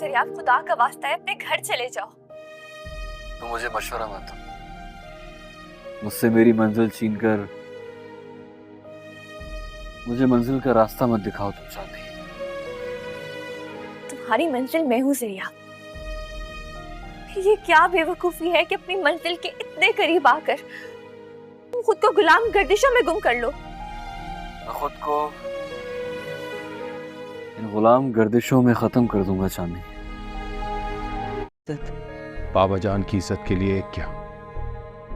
दरिया, खुदा का वास्ता है अपने घर चले जाओ। तुम मुझे मशवरा मत दो, मुझसे मेरी मंजिल छीन कर मुझे मंजिल का रास्ता मत दिखाओ तुम चांदी। तुम्हारी मंजिल मैं हूँ जरिया। ये क्या बेवकूफी है कि अपनी मंजिल के इतने करीब आकर तुम खुद को गुलाम गर्दिशों में गुम कर लो। मैं खुद को इन गुलाम गर्दिशों में खत्म कर दूंगा चांदी। बाबा जान की इज्जत के लिए क्या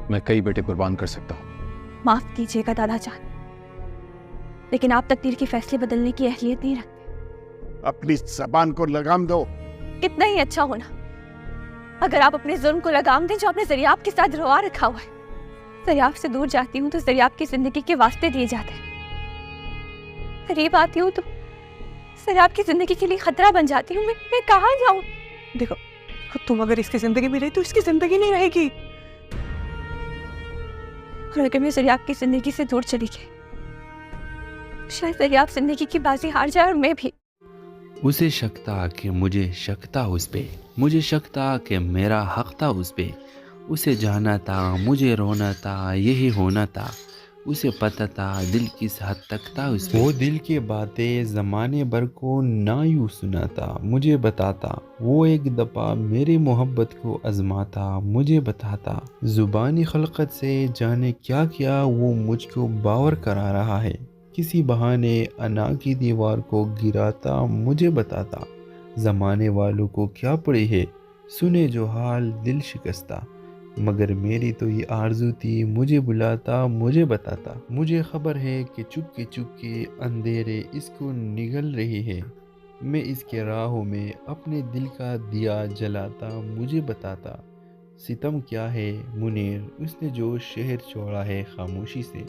मैं कई बेटे कुर्बान कर सकता हूँ। माफ कीजिएगा दादा जान, लेकिन आप तकदीर के फैसले बदलने की अहलियत नहीं रखते। अपनी जबान को लगाम दो। कितना ही अच्छा होना अगर आप अपने जुल्म को लगाम दें जो आपने जरियाब के साथ रवा रखा हुआ है। जरियाब से दूर जाती हूँ तो जरियाब की जिंदगी के वास्ते दिए जाते हैं, करीब आती हूँ तो जरियाब की जिंदगी के लिए खतरा बन जाती हूँ। मैं कहाँ जाऊँ? देखो, तुम अगर इसकी जिंदगी में रही तो इसकी जिंदगी नहीं रहेगी। और अगर मैं जरियाब की जिंदगी से दूर चली गई, शायद जरियाब जिंदगी की बाजी हार जाए और मैं भी। उसे शक था कि मुझे शक था उस पे, मुझे शक था कि मेरा हक था उस पे। उसे जाना था, मुझे रोना था, यही होना था। उसे पता था दिल किस हद तक था उस पे। वो दिल की बातें ज़माने भर को ना यूँ सुना था, मुझे बताता। वो एक दफ़ा मेरी मोहब्बत को आज़माता, मुझे बताता। ज़ुबानी खलक़त से जाने क्या क्या वो मुझको बावर करा रहा है। किसी बहाने अना की दीवार को गिराता, मुझे बताता। ज़माने वालों को क्या पड़ी है, सुने जो हाल दिल शिकस्ता। मगर मेरी तो ये आरज़ू थी, मुझे बुलाता, मुझे बताता। मुझे ख़बर है कि चुपके चुपके अंधेरे इसको निगल रही है। मैं इसके राहों में अपने दिल का दिया जलाता, मुझे बताता। सितम क्या है मुनीर, उसने जो शहर छोड़ा है खामोशी से।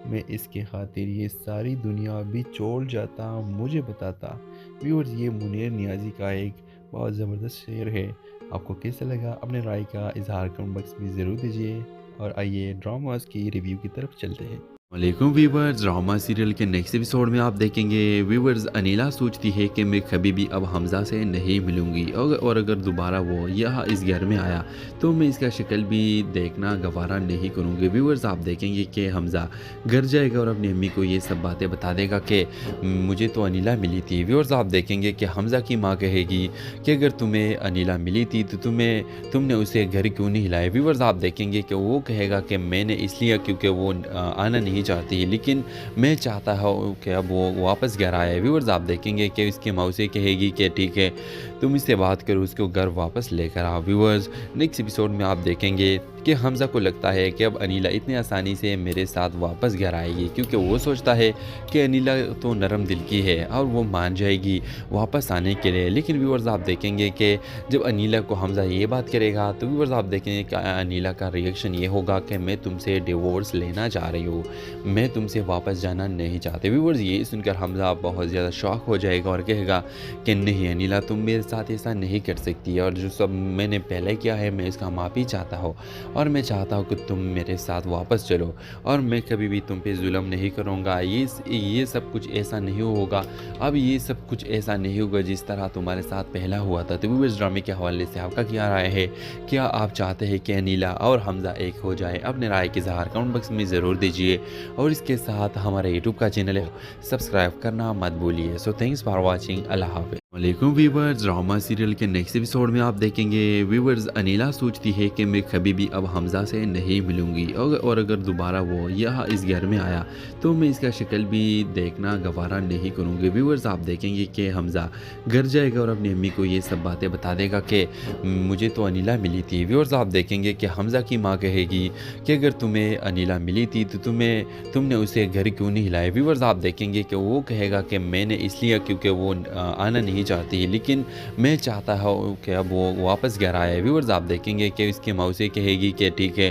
मैं इसके खातिर ये सारी दुनिया भी छोड़ जाता, मुझे बताता। व्यूअर्स, ये मुनीर नियाज़ी का एक बहुत ज़बरदस्त शेर है। आपको कैसा लगा अपने राय का इजहार कमेंट बॉक्स में ज़रूर दीजिए। और आइए ड्रामास की रिव्यू की तरफ चलते हैं। वालेकुम व्यूवर्स, ड्रामा सीरियल के नेक्स्ट एपिसोड में आप देखेंगे व्यूवर्स अनीला सोचती है कि मैं कभी भी अब हमज़ा से नहीं मिलूंगी और अगर दोबारा वो यहाँ इस घर में आया तो मैं इसका शक्ल भी देखना गवारा नहीं करूँगी। व्यूवर्स, आप देखेंगे कि हमज़ा घर जाएगा और अपनी अम्मी को ये सब बातें बता देगा कि मुझे तो अनीला मिली थी। व्यूवर्स, आप देखेंगे कि हमज़ा की माँ कहेगी कि अगर तुम्हें अनीला मिली थी तो तुमने उसे घर क्यों नहीं हिलाया। व्यूवर्स, आप देखेंगे कि वो कहेगा कि मैंने इसलिए क्योंकि वो आना नहीं चाहती है, लेकिन मैं चाहता हूँ कि अब वो वापस घर आए। व्यूअर्स, आप देखेंगे कि इसकी माँ से कहेगी कि ठीक है तुम इससे बात करो, उसको घर वापस लेकर आओ। व्यूअर्स, नेक्स्ट एपिसोड में आप देखेंगे कि हमज़ा को लगता है कि अब अनीला इतनी आसानी से मेरे साथ वापस घर आएगी, क्योंकि वो सोचता है कि अनीला तो नरम दिल की है और वो मान जाएगी वापस आने के लिए। लेकिन व्यूअर्स, आप देखेंगे कि जब अनीला को हमज़ा ये बात करेगा तो व्यूअर्स, आप देखेंगे कि अनीला का रिएक्शन ये होगा कि मैं तुमसे डिवोर्स लेना चाह रही हूँ, मैं तुमसे वापस जाना नहीं चाहते। व्यूअर्स, ये सुनकर हमज़ा बहुत ज़्यादा शॉक हो जाएगा और कहेगा कि नहीं अनीला, तुम मेरे साथ ऐसा नहीं कर सकती, और जो सब मैंने पहले किया है मैं इसका माफ़ी चाहता हूँ और मैं चाहता हूँ कि तुम मेरे साथ वापस चलो और मैं कभी भी तुम पे जुल्म नहीं करूँगा। ये सब कुछ ऐसा नहीं होगा, अब ये सब कुछ ऐसा नहीं होगा जिस तरह तुम्हारे साथ पहला हुआ था। तो व्यूअर्स, ड्रामे के हवाले से आपका क्या राय है? क्या आप चाहते हैं कि अनीला और हमज़ा एक हो जाए? अपने राय के इज़हार कमेंट बॉक्स में ज़रूर दीजिए और इसके साथ हमारे यूट्यूब का चैनल है सब्सक्राइब करना मत भूलिए। So thanks for watching. अल्लाह हाफ़िज़। वालेकुम व्यूवर्स, ड्रामा सीरियल के नेक्स्ट एपिसोड में आप देखेंगे व्यूवर्स अनीला सोचती है कि मैं कभी भी अब हमज़ा से नहीं मिलूंगी और अगर दोबारा वो यहाँ इस घर में आया तो मैं इसका शक्ल भी देखना गवारा नहीं करूँगी। व्यूवर्स, आप देखेंगे कि हमज़ा घर जाएगा और अपनी अम्मी को ये सब बातें बता देगा कि मुझे तो अनीला मिली थी। व्यूवर्स, आप देखेंगे कि हमज़ा की माँ कहेगी कि अगर तुम्हें अनीला मिली थी तो तुमने उसे घर क्यों नहीं हिलाया। व्यूवर्स, आप देखेंगे कि वो कहेगा कि मैंने इसलिए क्योंकि वो आना नहीं चाहती है, लेकिन मैं चाहता हूँ कि अब वो वापस घर आए। व्यूअर्स, आप देखेंगे कि इसकी माँ से कहेगी कि ठीक है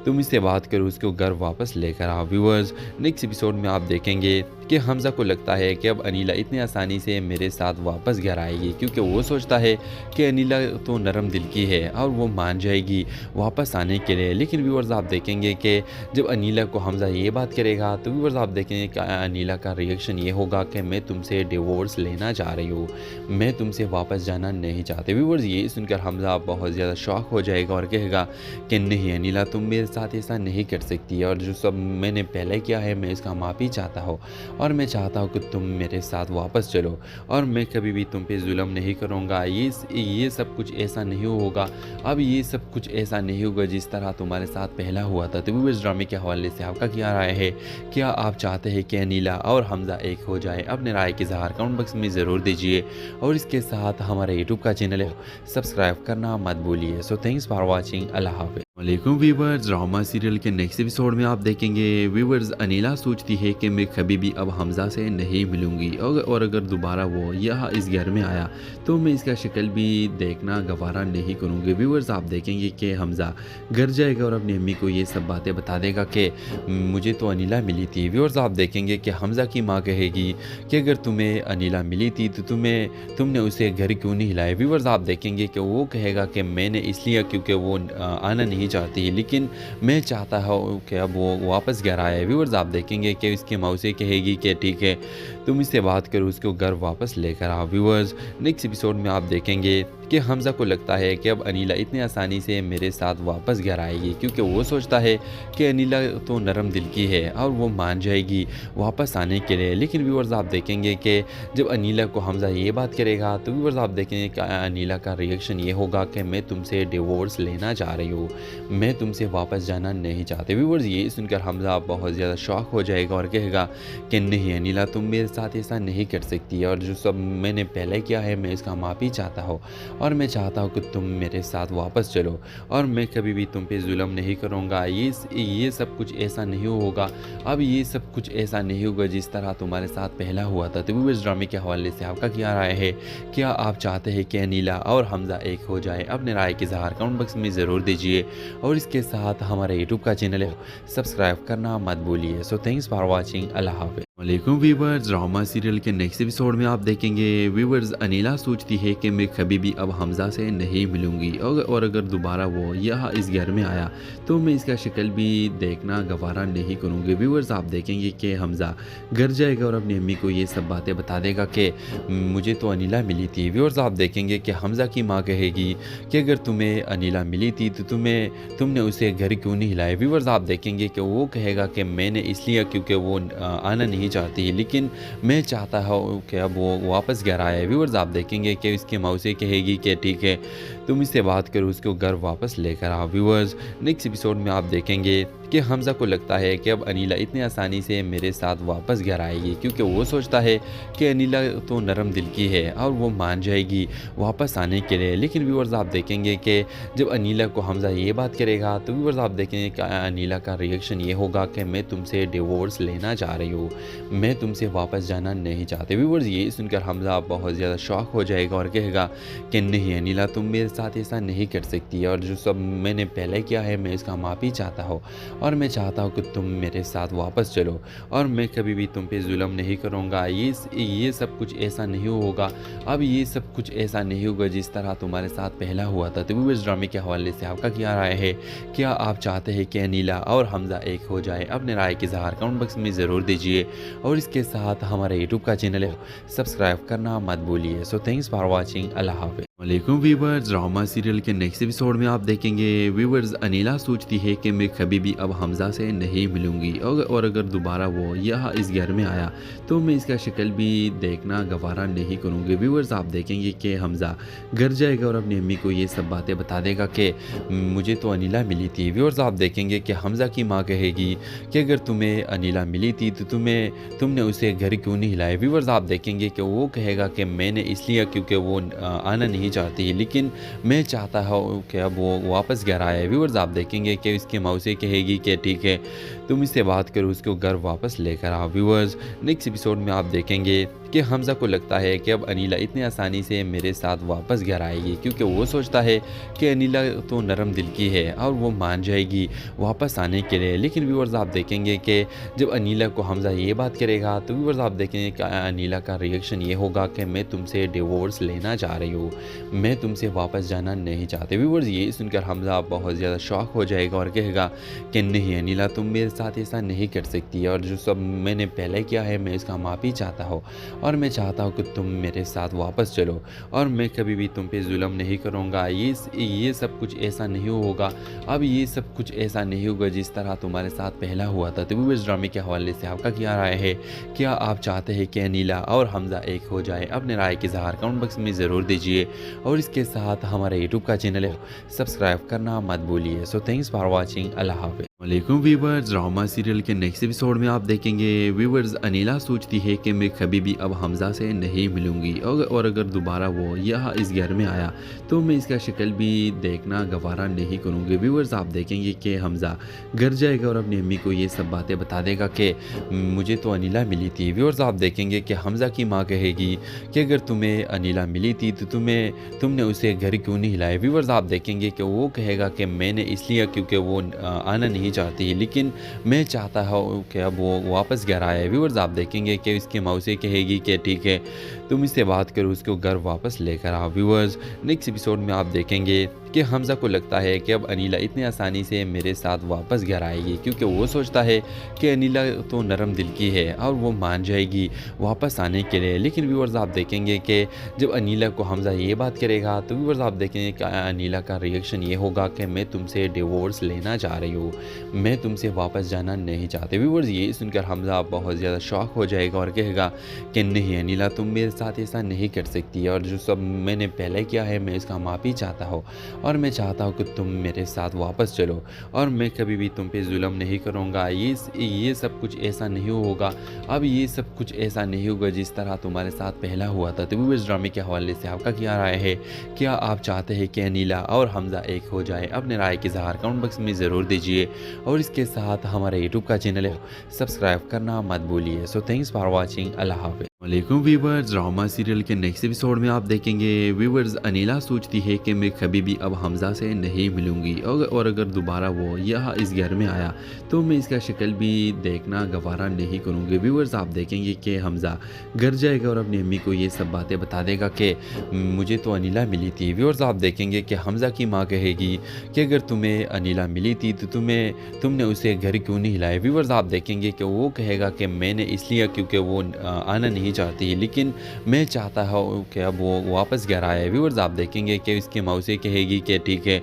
तुम इससे बात करो, उसको घर वापस लेकर आओ। व्यूअर्स, नेक्स्ट एपिसोड में आप देखेंगे कि हमज़ा को लगता है कि अब अनीला इतनी आसानी से मेरे साथ वापस घर आएगी, क्योंकि वो सोचता है कि अनीला तो नरम दिल की है और वो मान जाएगी वापस आने के लिए। लेकिन व्यूअर्स, आप देखेंगे कि जब अनीला को हमज़ा ये बात करेगा तो व्यूअर्स आप देखेंगे कि अनीला का रिएक्शन ये होगा कि मैं तुमसे डिवोर्स लेना चाह रही हूँ, मैं तुमसे वापस जाना नहीं चाहते। व्यूअर्स, ये सुनकर हमज़ा बहुत ज़्यादा शॉक हो जाएगा और कहेगा कि नहीं अनीला, तुम मेरे साथ ऐसा नहीं कर सकती, और जो सब मैंने पहले किया है मैं इसका माफ़ी चाहता हूँ, और मैं चाहता हूँ कि तुम मेरे साथ वापस चलो, और मैं कभी भी तुम पे जुल्म नहीं करूँगा। ये सब कुछ ऐसा नहीं होगा, अब ये सब कुछ ऐसा नहीं होगा जिस तरह तुम्हारे साथ पहला हुआ था। तो इस ड्रामे के हवाले से आपका क्या राय है? क्या आप चाहते हैं कि अनीला और हमज़ा एक हो जाए? अपने राय के इज़हार कमेंट बॉक्स में ज़रूर दीजिए, और इसके साथ हमारे यूट्यूब का चैनल है सब्सक्राइब करना मत भूलिए। So thanks for watching. अल्लाह हाफ़िज़। वालेकुम व्यूवर्स, ड्रामा सीरियल के नेक्स्ट एपिसोड में आप देखेंगे व्यूवर्स अनीला सोचती है कि मैं कभी भी अब हमज़ा से नहीं मिलूंगी, और अगर दोबारा वो यहाँ इस घर में आया तो मैं इसका शक्ल भी देखना गवारा नहीं करूँगी। व्यूवर्स, आप देखेंगे कि हमज़ा घर जाएगा और अपनी अम्मी को ये सब बातें बता देगा कि मुझे तो अनीला मिली थी। व्यूवर्स, आप देखेंगे कि हमज़ा की माँ कहेगी कि अगर तुम्हें अनीला मिली थी तो तुमने उसे घर क्यों नहीं हिलाया। व्यूवर्स, आप देखेंगे कि वो कहेगा कि मैंने इसलिए क्योंकि वो आना नहीं चाहती, लेकिन मैं चाहता हूँ कि अब वो वापस घर आए। व्यूअर्स, आप देखेंगे कि इसकी मौसी कहेगी कि ठीक है तुम इससे बात करो, उसको घर वापस लेकर आओ। व्यूअर्स, नेक्स्ट एपिसोड में आप देखेंगे कि हमज़ा को लगता है कि अब अनीला इतनी आसानी से मेरे साथ वापस घर आएगी, क्योंकि वो सोचता है कि अनीला तो नरम दिल की है और वो मान जाएगी वापस आने के लिए। लेकिन व्यूअर्स, आप देखेंगे कि जब अनीला को हमज़ा ये बात करेगा तो व्यूअर्स आप देखेंगे कि अनीला का रिएक्शन ये होगा कि मैं तुमसे डिवोर्स लेना चाह रही हूँ, मैं तुमसे वापस जाना नहीं चाहते। व्यूअर्स, ये सुनकर हमज़ा बहुत ज़्यादा शॉक हो जाएगा और कहेगा कि नहीं अनीला, तुम मेरे साथ ऐसा नहीं कर सकती, और जो सब मैंने पहले किया है मैं इसका माफ़ी चाहता हूँ, और मैं चाहता हूँ कि तुम मेरे साथ वापस चलो, और मैं कभी भी तुम पे जुल्म नहीं करूँगा। ये सब कुछ ऐसा नहीं होगा, अब ये सब कुछ ऐसा नहीं होगा जिस तरह तुम्हारे साथ पहला हुआ था। तो इस ड्रामे के हवाले से आपका क्या राय है? क्या आप चाहते हैं कि अनीला और हमज़ा एक हो जाए? अपने राय के इज़हार कमेंट बॉक्स में ज़रूर दीजिए, और इसके साथ हमारे यूट्यूब का चैनल है सब्सक्राइब करना मत भूलिए। So thanks for watching. अल्लाह हाफ़िज़। वालेकुम व्यूवर्स, ड्रामा सीरियल के नेक्स्ट एपिसोड में आप देखेंगे व्यूवर्स अनीला सोचती है कि मैं कभी भी अब हमज़ा से नहीं मिलूंगी, और अगर दोबारा वो यहाँ इस घर में आया तो मैं इसका शक्ल भी देखना गवारा नहीं करूँगी। व्यूवर्स, आप देखेंगे कि हमज़ा घर जाएगा और अपनी अम्मी को ये सब बातें बता देगा कि मुझे तो अनीला मिली थी। व्यूवर्स, आप देखेंगे कि हमज़ा की माँ कहेगी कि अगर तुम्हें अनीला मिली थी तो तुमने उसे घर क्यों नहीं हिलाया। व्यूवर्स, आप देखेंगे कि वो कहेगा कि मैंने इसलिए क्योंकि वो आना नहीं चाहती, लेकिन मैं चाहता हूँ कि अब वो वापस घर आए। व्यूअर्स, आप देखेंगे कि इसकी मौसी कहेगी कि ठीक है तुम इससे बात करो, उसको घर वापस लेकर आओ। व्यूअर्स, नेक्स्ट एपिसोड में आप देखेंगे कि हमज़ा को लगता है कि अब अनीला इतनी आसानी से मेरे साथ वापस घर आएगी, क्योंकि वो सोचता है कि अनीला तो नरम दिल की है और वो मान जाएगी वापस आने के लिए। लेकिन व्यूअर्स, आप देखेंगे कि जब अनीला को हमज़ा ये बात करेगा तो व्यूअर्स आप देखेंगे कि अनीला का रिएक्शन ये होगा कि मैं तुमसे डिवोर्स लेना चाह रही हूँ, मैं तुमसे वापस जाना नहीं चाहते। व्यूअर्स, ये सुनकर हमज़ा बहुत ज़्यादा शॉक हो जाएगा और कहेगा कि नहीं अनीला, तुम मेरे साथ ऐसा नहीं कर सकती, और जो सब मैंने पहले किया है मैं इसका माफ़ी चाहता हूँ, और मैं चाहता हूँ कि तुम मेरे साथ वापस चलो, और मैं कभी भी तुम पे जुल्म नहीं करूँगा। ये सब कुछ ऐसा नहीं होगा, अब ये सब कुछ ऐसा नहीं होगा जिस तरह तुम्हारे साथ पहला हुआ था। तो इस ड्रामे के हवाले से आपका क्या राय है? क्या आप चाहते हैं कि अनीला और हमज़ा एक हो जाए? अपने राय के इज़हार कमेंट बॉक्स में ज़रूर दीजिए, और इसके साथ हमारे यूट्यूब का चैनल है सब्सक्राइब करना मत भूलिए। So thanks for watching. अल्लाह हाफ़िज़। वालेकुम व्यूवर्स, ड्रामा सीरियल के नेक्स्ट एपिसोड में आप देखेंगे व्यूवर्स अनीला सोचती है कि मैं कभी भी अब हमज़ा से नहीं मिलूंगी, और अगर दोबारा वो यहाँ इस घर में आया तो मैं इसका शक्ल भी देखना गवारा नहीं करूँगी। व्यूवर्स, आप देखेंगे कि हमज़ा घर जाएगा और अपनी अम्मी को ये सब बातें बता देगा कि मुझे तो अनीला मिली थी। व्यूवर्स, आप देखेंगे कि हमज़ा की माँ कहेगी कि अगर तुम्हें अनीला मिली थी तो तुमने उसे घर क्यों नहीं हिलाया। व्यूवर्स, आप देखेंगे कि वो कहेगा कि मैंने इसलिए क्योंकि वो आना नहीं चाहती, लेकिन मैं चाहता हूँ कि अब वो वापस घर आए। व्यूअर्स, आप देखेंगे कि इसकी मौसी कहेगी कि ठीक है तुम इससे बात करो, उसको घर वापस लेकर आओ। व्यूअर्स, नेक्स्ट एपिसोड में आप देखेंगे कि हमज़ा को लगता है कि अब अनीला इतनी आसानी से मेरे साथ वापस घर आएगी, क्योंकि वो सोचता है कि अनीला तो नरम दिल की है और वो मान जाएगी वापस आने के लिए। लेकिन व्यूअर्स आप देखेंगे कि जब अनीला को हमज़ा ये बात करेगा तो व्यूअर्स आप देखेंगे कि अनीला का रिएक्शन ये होगा कि मैं तुमसे डिवोर्स लेना चाह रही हूँ, मैं तुमसे वापस जाना नहीं चाहते। व्यूअर्स ये सुनकर हमज़ा बहुत ज़्यादा शॉक हो जाएगा और कहेगा कि नहीं अनीला, तुम मेरे साथ ऐसा नहीं कर सकती, और जो सब मैंने पहले किया है मैं इसका माफ़ी चाहता हूँ, और मैं चाहता हूँ कि तुम मेरे साथ वापस चलो, और मैं कभी भी तुम पे जुल्म नहीं करूँगा। ये सब कुछ ऐसा नहीं होगा, अब ये सब कुछ ऐसा नहीं होगा जिस तरह तुम्हारे साथ पहला हुआ था। तो व्यूअर्स ड्रामे के हवाले से आपका क्या राय है? क्या आप चाहते हैं कि अनीला और हमज़ा एक हो जाए? अपने राय के इज़हार कमेंट बॉक्स में ज़रूर दीजिए, और इसके साथ हमारे यूट्यूब का चैनल है सब्सक्राइब करना मत भूलिए। So thanks for watching. अल्लाह हाफ़िज़। वालेकुम व्यूअर्स, ड्रामा सीरियल के नेक्स्ट एपिसोड में आप देखेंगे व्यूअर्स अनीला सोचती है कि मैं कभी भी अब हमज़ा से नहीं मिलूंगी, और अगर दोबारा वो यहाँ इस घर में आया तो मैं इसका शक्ल भी देखना गवारा नहीं करूँगी। व्यूअर्स आप देखेंगे कि हमज़ा घर जाएगा और अपनी अम्मी को ये सब बातें बता देगा कि मुझे तो अनीला मिली थी। व्यूअर्स आप देखेंगे कि हमज़ा की माँ कहेगी कि अगर तुम्हें अनीला मिली थी तो तुमने उसे घर क्यों नहीं हिलाया। व्यूअर्स आप देखेंगे कि वो कहेगा कि मैंने इसलिए क्योंकि वो आना नहीं चाहती है, लेकिन मैं चाहता हूँ कि अब वो वापस घर आए। व्यूअर्स आप देखेंगे कि उसकी मौसी कहेगी कि ठीक है तुम इससे बात करो, उसको घर वापस लेकर आओ। व्यूअर्स नेक्स्ट एपिसोड में आप देखेंगे कि हमज़ा को लगता है कि अब अनीला इतनी आसानी से मेरे साथ वापस घर आएगी, क्योंकि वो सोचता है कि अनीला तो नरम दिल की है और वो मान जाएगी वापस आने के लिए। लेकिन व्यूअर्स आप देखेंगे कि जब अनीला को हमज़ा ये बात करेगा तो व्यूअर्स आप देखेंगे कि अनीला का रिएक्शन ये होगा कि मैं तुमसे डिवोर्स लेना चाह रही हूँ, मैं तुमसे वापस जाना नहीं चाहते। व्यूअर्स ये सुनकर हमज़ा बहुत ज़्यादा शॉक हो जाएगा और कहेगा कि नहीं अनीला, तुम मेरे साथ ऐसा नहीं कर सकती, और जो सब मैंने पहले किया है मैं इसका माफ़ी चाहता हूँ, और मैं चाहता हूँ कि तुम मेरे साथ वापस चलो, और मैं कभी भी तुम पे जुल्म नहीं करूँगा। ये सब कुछ ऐसा नहीं होगा, अब ये सब कुछ ऐसा नहीं होगा जिस तरह तुम्हारे साथ पहला हुआ था। तो व्यूअर्स ड्रामे के हवाले से आपका क्या राय है? क्या आप चाहते हैं कि अनीला और हमज़ा एक हो जाए? अपने राय के इज़हार कमेंट बॉक्स में ज़रूर दीजिए, और इसके साथ हमारे यूट्यूब का चैनल है सब्सक्राइब करना मत भूलिए। So thanks for watching. अल्लाह हाफ़िज़। वालेकुम व्यूअर्स, ड्रामा सीरियल के नेक्स्ट एपिसोड में आप देखेंगे व्यूअर्स अनीला सोचती है कि मैं कभी भी अब हमज़ा से नहीं मिलूंगी, और अगर दोबारा वो यहाँ इस घर में आया तो मैं इसका शक्ल भी देखना गवारा नहीं करूँगी। व्यूअर्स आप देखेंगे कि हमज़ा घर जाएगा और अपनी अम्मी को ये सब बातें बता देगा कि मुझे तो अनीला मिली थी। व्यूअर्स आप देखेंगे कि हमज़ा की माँ कहेगी कि अगर तुम्हें अनीला मिली थी तो तुमने उसे घर क्यों नहीं हिलाया। व्यूअर्स आप देखेंगे कि वो कहेगा कि मैंने इसलिए क्योंकि वो आना नहीं चाहती है, लेकिन मैं चाहता हूँ कि अब वो वापस घर आए। व्यूअर्स आप देखेंगे कि उसकी मौसी कहेगी कि ठीक है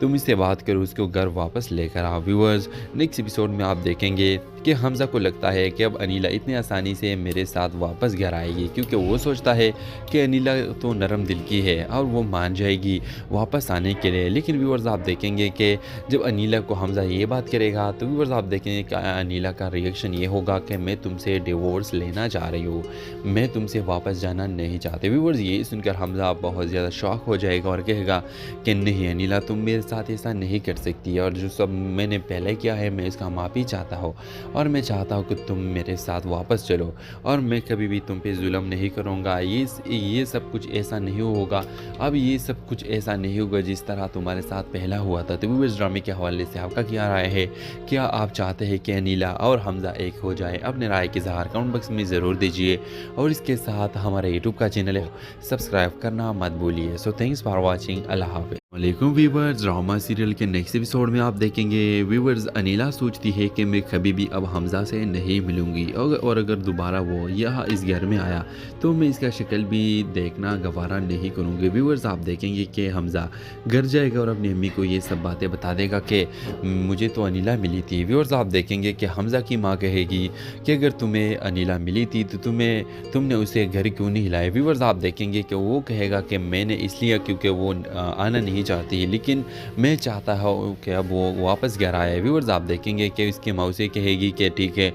तुम इससे बात करो, उसको घर वापस लेकर आओ। व्यूअर्स नेक्स्ट एपिसोड में आप देखेंगे कि हमज़ा को लगता है कि अब अनीला इतनी आसानी से मेरे साथ वापस घर आएगी, क्योंकि वो सोचता है कि अनीला तो नरम दिल की है और वो मान जाएगी वापस आने के लिए। लेकिन व्यूअर्स आप देखेंगे कि जब अनीला को हमज़ा ये बात करेगा तो व्यूअर्स आप देखेंगे कि अनीला का रिएक्शन ये होगा कि मैं तुमसे डिवोर्स लेना चाह रही हूँ, मैं तुमसे वापस जाना नहीं चाहते। व्यूअर्स ये सुनकर हमज़ा बहुत ज़्यादा शॉक हो जाएगा और कहेगा कि नहीं अनीला, तुम मेरे साथ ऐसा नहीं कर सकती, और जो सब मैंने पहले किया है मैं इसका माफ़ी चाहता हूँ, और मैं चाहता हूँ कि तुम मेरे साथ वापस चलो, और मैं कभी भी तुम पे जुल्म नहीं करूँगा। ये सब कुछ ऐसा नहीं होगा, अब ये सब कुछ ऐसा नहीं होगा जिस तरह तुम्हारे साथ पहला हुआ था। तो व्यूअर्स ड्रामे के हवाले से आपका क्या राय है? क्या आप चाहते हैं कि अनीला और हमज़ा एक हो जाए? अपने राय के इज़हार कमेंट बॉक्स में ज़रूर दीजिए, और इसके साथ हमारे यूट्यूब का चैनल है सब्सक्राइब करना मत भूलिए। So thanks for watching. अल्लाह हाफ़िज़। वालेकुम व्यूअर्स, ड्रामा सीरियल के नेक्स्ट एपिसोड में आप देखेंगे व्यूअर्स अनीला सोचती है कि मैं कभी भी अब हमज़ा से नहीं मिलूंगी, और अगर दोबारा वो यहाँ इस घर में आया तो मैं इसका शक्ल भी देखना गवारा नहीं करूँगी। व्यूअर्स आप देखेंगे कि हमज़ा घर जाएगा और अपनी अम्मी को ये सब बातें बता देगा कि मुझे तो अनीला मिली थी। व्यूअर्स आप देखेंगे कि हमज़ा की माँ कहेगी कि अगर तुम्हें अनीला मिली थी तो तुमने उसे घर क्यों नहीं हिलाया। व्यूअर्स आप देखेंगे कि वो कहेगा कि मैंने इसलिए क्योंकि वो आना नहीं चाहती है, लेकिन मैं चाहता हूँ कि अब वो वापस घर आए। व्यूअर्स आप देखेंगे कि उसकी मौसी कहेगी कि ठीक है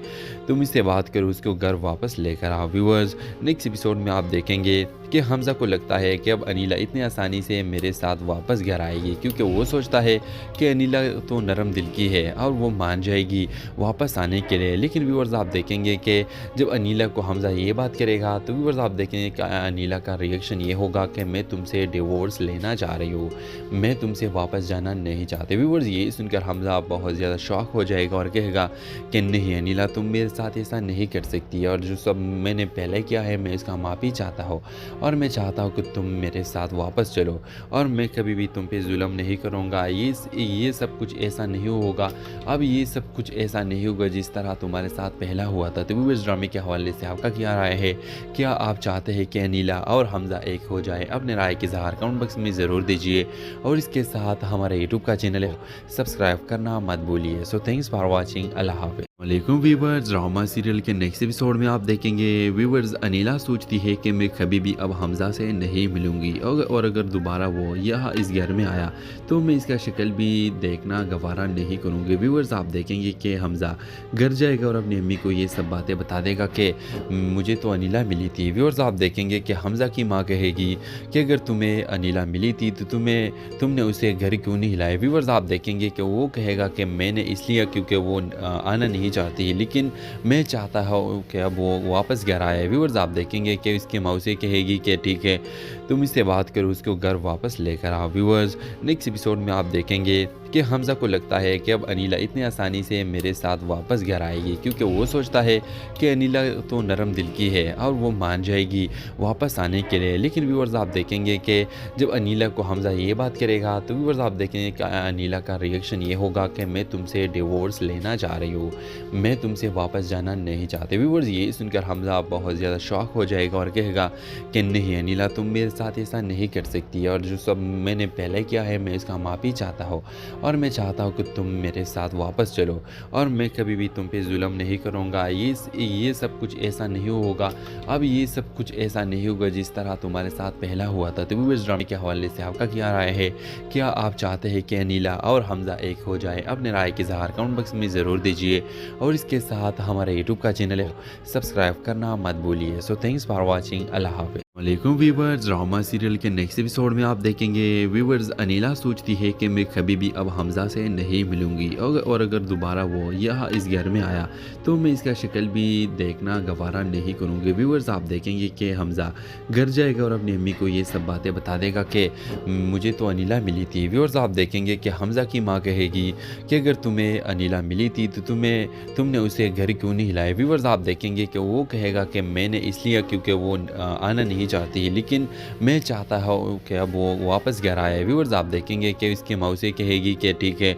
तुम इससे बात करो, उसको घर वापस लेकर आओ। व्यूअर्स नेक्स्ट एपिसोड में आप देखेंगे कि हमज़ा को लगता है कि अब अनीला इतनी आसानी से मेरे साथ वापस घर आएगी, क्योंकि वो सोचता है कि अनीला तो नरम दिल की है और वो मान जाएगी वापस आने के लिए। लेकिन व्यूअर्स आप देखेंगे कि जब अनीला को हमज़ा ये बात करेगा तो व्यूअर्स आप देखेंगे कि अनीला का रिएक्शन ये होगा कि मैं तुमसे डिवोर्स लेना चाह रही हूँ, मैं तुमसे वापस जाना नहीं चाहते। व्यूअर्स ये सुनकर हमज़ा बहुत ज़्यादा शॉक हो जाएगा और कहेगा कि नहीं अनीला, तुम मेरे साथ ऐसा नहीं कर सकती, और जो सब मैंने पहले किया है मैं इसका माफ़ी चाहता हूँ, और मैं चाहता हूँ कि तुम मेरे साथ वापस चलो, और मैं कभी भी तुम पे जुल्म नहीं करूँगा। ये सब कुछ ऐसा नहीं होगा, अब ये सब कुछ ऐसा नहीं होगा जिस तरह तुम्हारे साथ पहला हुआ था। तो व्यूअर्स ड्रामे के हवाले से आपका क्या राय है? क्या आप चाहते हैं कि अनीला और हमज़ा एक हो जाए? अपने राय के इज़हार कमेंट बॉक्स में ज़रूर दीजिए, और इसके साथ हमारे यूट्यूब का चैनल है सब्सक्राइब करना मत भूलिए। So thanks for watching. अल्लाह हाफ़िज़। वालेकुम व्यूअर्स, ड्रामा सीरियल के नेक्स्ट एपिसोड में आप देखेंगे व्यूअर्स अनीला सोचती है कि मैं कभी भी अब हमज़ा से नहीं मिलूंगी, और अगर दोबारा वो यहाँ इस घर में आया तो मैं इसका शक्ल भी देखना गवारा नहीं करूँगी। व्यूअर्स आप देखेंगे कि हमज़ा घर जाएगा और अपनी अम्मी को ये सब बातें बता देगा कि मुझे तो अनीला मिली थी। व्यूअर्स आप देखेंगे कि हमज़ा की माँ कहेगी कि अगर तुम्हें अनीला मिली थी तो तुमने उसे घर क्यों नहीं हिलाया। व्यूअर्स आप देखेंगे कि वो कहेगा कि मैंने इसलिए क्योंकि वो आना नहीं चाहती, लेकिन मैं चाहता हूँ कि अब वो वापस घर आए। व्यूअर्स आप देखेंगे कि इसकी मौसी कहेगी कि ठीक है तुम इससे बात करो, उसको घर वापस लेकर आओ। व्यूअर्स नेक्स्ट एपिसोड में आप देखेंगे कि हमज़ा को लगता है कि अब अनीला इतनी आसानी से मेरे साथ वापस घर आएगी, क्योंकि वो सोचता है कि अनीला तो नरम दिल की है और वो मान जाएगी वापस आने के लिए। लेकिन व्यूअर्स आप देखेंगे कि जब अनीला को हमज़ा ये बात करेगा तो व्यूअर्स आप देखेंगे कि अनीला का रिएक्शन ये होगा कि मैं तुमसे डिवोर्स लेना चाह रही हूँ, मैं तुमसे वापस जाना नहीं चाहते। व्यूअर्स ये सुनकर हमज़ा बहुत ज़्यादा शॉक हो जाएगा और कहेगा कि नहीं अनीला, तुम मेरे साथ ऐसा नहीं कर सकती, और जो सब मैंने पहले किया है मैं इसका माफ़ी चाहता हूँ, और मैं चाहता हूँ कि तुम मेरे साथ वापस चलो, और मैं कभी भी तुम पे जुल्म नहीं करूँगा। ये सब कुछ ऐसा नहीं होगा, अब ये सब कुछ ऐसा नहीं होगा जिस तरह तुम्हारे साथ पहला हुआ था। तो व्यूअर्स ड्रामे के हवाले से आपका क्या राय है? क्या आप चाहते हैं कि अनीला और हमज़ा एक हो जाए? अपने राय के इज़हार कमेंट बॉक्स में ज़रूर दीजिए, और इसके साथ हमारे यूट्यूब का चैनल है सब्सक्राइब करना मत भूलिए। So thanks for watching. अल्लाह हाफ़िज़। वालेकुम व्यूअर्स, ड्रामा सीरियल के नेक्स्ट एपिसोड में आप देखेंगे व्यूअर्स अनीला सोचती है कि मैं कभी भी अब हमज़ा से नहीं मिलूंगी, और अगर दोबारा वो यहाँ इस घर में आया तो मैं इसका शक्ल भी देखना गवारा नहीं करूँगी। व्यूअर्स आप देखेंगे कि हमज़ा घर जाएगा और अपनी अम्मी को ये सब बातें बता देगा कि मुझे तो अनीला मिली थी। व्यूअर्स आप देखेंगे कि हमज़ा की माँ कहेगी कि अगर तुम्हें अनीला मिली थी तो तुमने उसे घर क्यों नहीं हिलाया। व्यूअर्स आप देखेंगे कि वो कहेगा कि मैंने इसलिए क्योंकि वो आना नहीं चाहती है, लेकिन मैं चाहता हूँ कि अब वो वापस घर आए। व्यूअर्स आप देखेंगे कि इसकी मौसी कहेगी कि ठीक है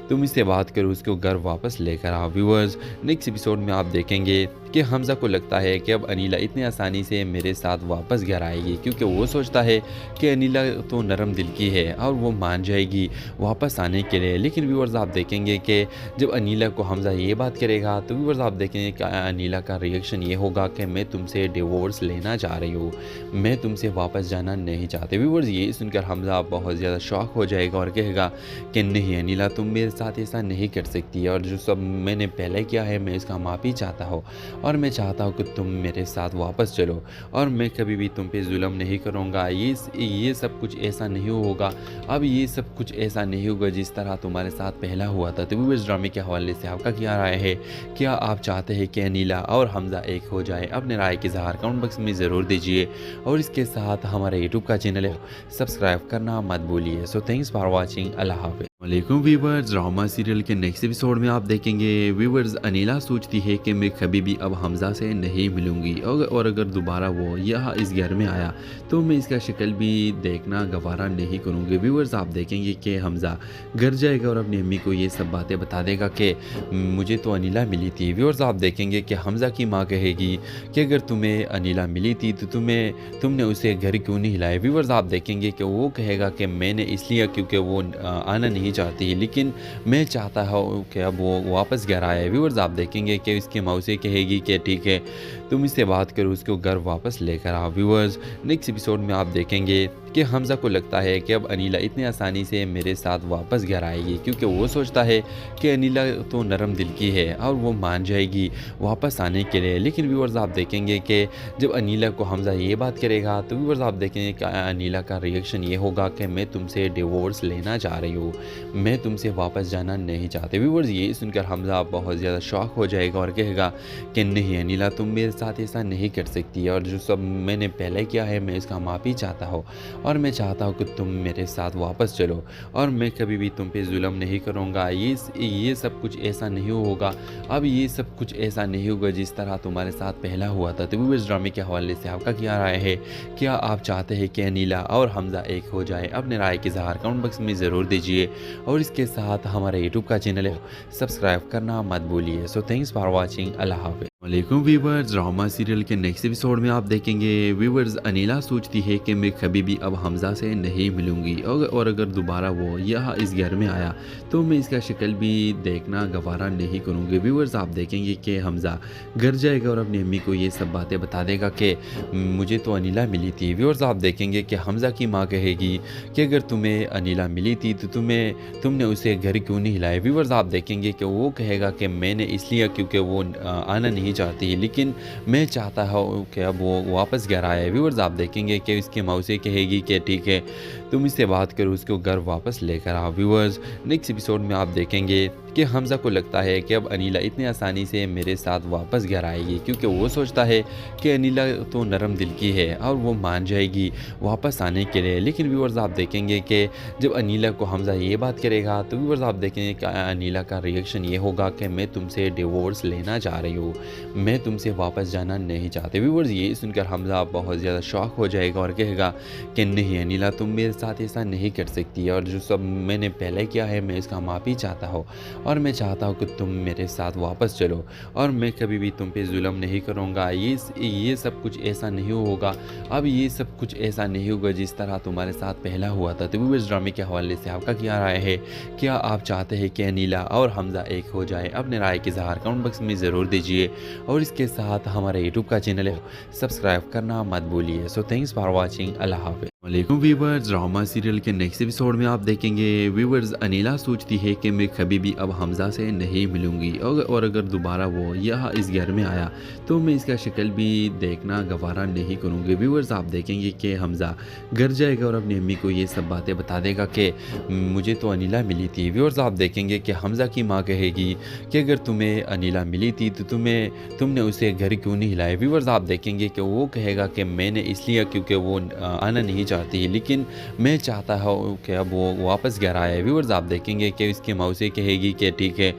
तुम इससे बात करो, उसको घर वापस लेकर आओ। व्यूअर्स नेक्स्ट एपिसोड में आप देखेंगे कि हमज़ा को लगता है कि अब अनीला इतनी आसानी से मेरे साथ वापस घर आएगी, क्योंकि वो सोचता है कि अनीला तो नरम दिल की है और वो मान जाएगी वापस आने के लिए। लेकिन व्यूअर्स आप देखेंगे कि जब अनीला को हमज़ा ये बात करेगा तो व्यूअर्स आप देखेंगे कि अनीला का रिएक्शन ये होगा कि मैं तुमसे डिवोर्स लेना चाह रही हूँ, मैं तुमसे वापस जाना नहीं चाहते। व्यूअर्स ये सुनकर हमज़ा बहुत ज़्यादा शॉक हो जाएगा और कहेगा कि नहीं अनीला, तुम मेरे साथ ऐसा नहीं कर सकती, और जो सब मैंने पहले किया है मैं इसका माफ़ी चाहता हूँ, और मैं चाहता हूँ कि तुम मेरे साथ वापस चलो, और मैं कभी भी तुम पे जुल्म नहीं करूँगा। ये सब कुछ ऐसा नहीं होगा, अब ये सब कुछ ऐसा नहीं होगा जिस तरह तुम्हारे साथ पहला हुआ था। तो व्यूअर्स ड्रामे के हवाले से आपका क्या राय है? क्या आप चाहते हैं कि अनीला और हमज़ा एक हो जाए? अपने राय के इज़हार कमेंट बॉक्स में ज़रूर दीजिए, और इसके साथ हमारे यूट्यूब का चैनल है सब्सक्राइब करना मत भूलिए। So thanks for watching. अल्लाह हाफ़िज़। वालेकुम व्यूअर्स, ड्रामा सीरियल के नेक्स्ट एपिसोड में आप देखेंगे व्यूअर्स अनीला सोचती है कि मैं कभी भी अब हमज़ा से नहीं मिलूंगी, और अगर दोबारा वो यहाँ इस घर में आया तो मैं इसका शक्ल भी देखना गवारा नहीं करूँगी। व्यूअर्स आप देखेंगे कि हमज़ा घर जाएगा और अपनी अम्मी को ये सब बातें बता देगा कि मुझे तो अनीला मिली थी। व्यूअर्स आप देखेंगे कि हमज़ा की माँ कहेगी कि अगर तुम्हें अनीला मिली थी तो तुमने उसे घर क्यों नहीं हिलाया। व्यूअर्स आप देखेंगे कि वो कहेगा कि मैंने इसलिए क्योंकि वो आना नहीं चाहती है, लेकिन मैं चाहता हूँ कि अब वो वापस घर आए। व्यूअर्स आप देखेंगे कि इसकी मौसी कहेगी कि ठीक है तुम इससे बात करो, उसको घर वापस लेकर आओ। व्यूअर्स, नेक्स्ट एपिसोड में आप देखेंगे कि हमज़ा को लगता है कि अब अनीला इतनी आसानी से मेरे साथ वापस घर आएगी, क्योंकि वो सोचता है कि अनीला तो नरम दिल की है और वो मान जाएगी वापस आने के लिए। लेकिन व्यूअर्स, आप देखेंगे कि जब अनीला को हमज़ा ये बात करेगा तो व्यूअर्स आप देखेंगे कि अनीला का रिएक्शन ये होगा कि मैं तुमसे डिवोर्स लेना चाह रही हूँ, मैं तुमसे वापस जाना नहीं चाहते। व्यूअर्स, ये सुनकर हमज़ा बहुत ज़्यादा शॉक हो जाएगा और कहेगा कि नहीं अनीला, तुम मेरे साथ ऐसा नहीं कर सकती, और जो सब मैंने पहले किया है मैं इसका माफ़ी चाहता हूँ, और मैं चाहता हूँ कि तुम मेरे साथ वापस चलो, और मैं कभी भी तुम पे जुल्म नहीं करूँगा। ये सब कुछ ऐसा नहीं होगा, अब ये सब कुछ ऐसा नहीं होगा जिस तरह तुम्हारे साथ पहला हुआ था। तो व्यूअर्स, ड्रामे के हवाले से आपका क्या राय है? क्या आप चाहते हैं कि अनीला और हमज़ा एक हो जाए? अपने राय के इज़हार कमेंट बॉक्स में ज़रूर दीजिए, और इसके साथ हमारे यूट्यूब का चैनल है सब्सक्राइब करना मत भूलिए। So thanks for watching. अल्लाह हाफ़िज़। वालेकुम व्यूअर्स, ड्रामा सीरियल के नेक्स्ट एपिसोड में आप देखेंगे व्यूअर्स अनीला सोचती है कि मैं कभी भी अब हमज़ा से नहीं मिलूंगी, और अगर दोबारा वो यहाँ इस घर में आया तो मैं इसका शक्ल भी देखना गवारा नहीं करूँगी। व्यूअर्स, आप देखेंगे कि हमज़ा घर जाएगा और अपनी अम्मी को ये सब बातें बता देगा कि मुझे तो अनीला मिली थी। व्यूअर्स, आप देखेंगे कि हमज़ा की माँ कहेगी कि अगर तुम्हें अनीला मिली थी तो तुमने उसे घर क्यों नहीं हिलाया। व्यूअर्स, आप देखेंगे कि वो कहेगा कि मैंने इसलिए क्योंकि वो आना नहीं चाहती है, लेकिन मैं चाहता हूँ कि अब वो वापस घर आए। व्यूअर्स, आप देखेंगे कि उसकी मौसी कहेगी कि ठीक है तुम इससे बात करो, उसको घर वापस लेकर आओ। व्यूअर्स, नेक्स्ट एपिसोड में आप देखेंगे कि हमज़ा को लगता है कि अब अनीला इतनी आसानी से मेरे साथ वापस घर आएगी, क्योंकि वो सोचता है कि अनीला तो नरम दिल की है और वो मान जाएगी वापस आने के लिए। लेकिन व्यूअर्स, आप देखेंगे कि जब अनीला को हमज़ा ये बात करेगा तो व्यूअर्स आप देखेंगे कि अनीला का रिएक्शन ये होगा कि मैं तुमसे डिवोर्स लेना चाह रही हूँ, मैं तुमसे वापस जाना नहीं चाहते। व्यूअर्स, ये सुनकर हमज़ा बहुत ज़्यादा शॉक हो जाएगा और कहेगा कि नहीं अनीला, तुम मेरे साथ ऐसा नहीं कर सकती, और जो सब मैंने पहले किया है मैं इसका माफ़ी चाहता हूँ, और मैं चाहता हूँ कि तुम मेरे साथ वापस चलो, और मैं कभी भी तुम पे जुल्म नहीं करूँगा। ये सब कुछ ऐसा नहीं होगा, अब ये सब कुछ ऐसा नहीं होगा जिस तरह तुम्हारे साथ पहला हुआ था। तो व्यूअर्स, ड्रामे के हवाले से आपका क्या राय है? क्या आप चाहते हैं कि अनीला और हमज़ा एक हो जाए? अपने राय के इज़हार कमेंट बॉक्स में ज़रूर दीजिए, और इसके साथ हमारे यूट्यूब का चैनल है सब्सक्राइब करना मत भूलिए। So thanks for watching. अल्लाह हाफ़िज़। वालेकुम व्यूअर्स, ड्रामा सीरियल के नेक्स्ट एपिसोड में आप देखेंगे व्यूअर्स अनीला सोचती है कि मैं कभी भी अब हमज़ा से नहीं मिलूंगी, और अगर दोबारा वो यहाँ इस घर में आया तो मैं इसका शक्ल भी देखना गवारा नहीं करूँगी। व्यूअर्स, आप देखेंगे कि हमज़ा घर जाएगा और अपनी अम्मी को ये सब बातें बता देगा कि मुझे तो अनीला मिली थी। व्यूअर्स, आप देखेंगे कि हमज़ा की माँ कहेगी कि अगर तुम्हें अनीला मिली थी तो तुमने उसे घर क्यों नहीं हिलाया। व्यूअर्स, आप देखेंगे कि वो कहेगा कि मैंने इसलिए क्योंकि वो आना नहीं चाहती है, लेकिन मैं चाहता हूँ कि अब वो वापस घर आए। व्यूअर्स, आप देखेंगे कि उसकी मौसी कहेगी कि ठीक है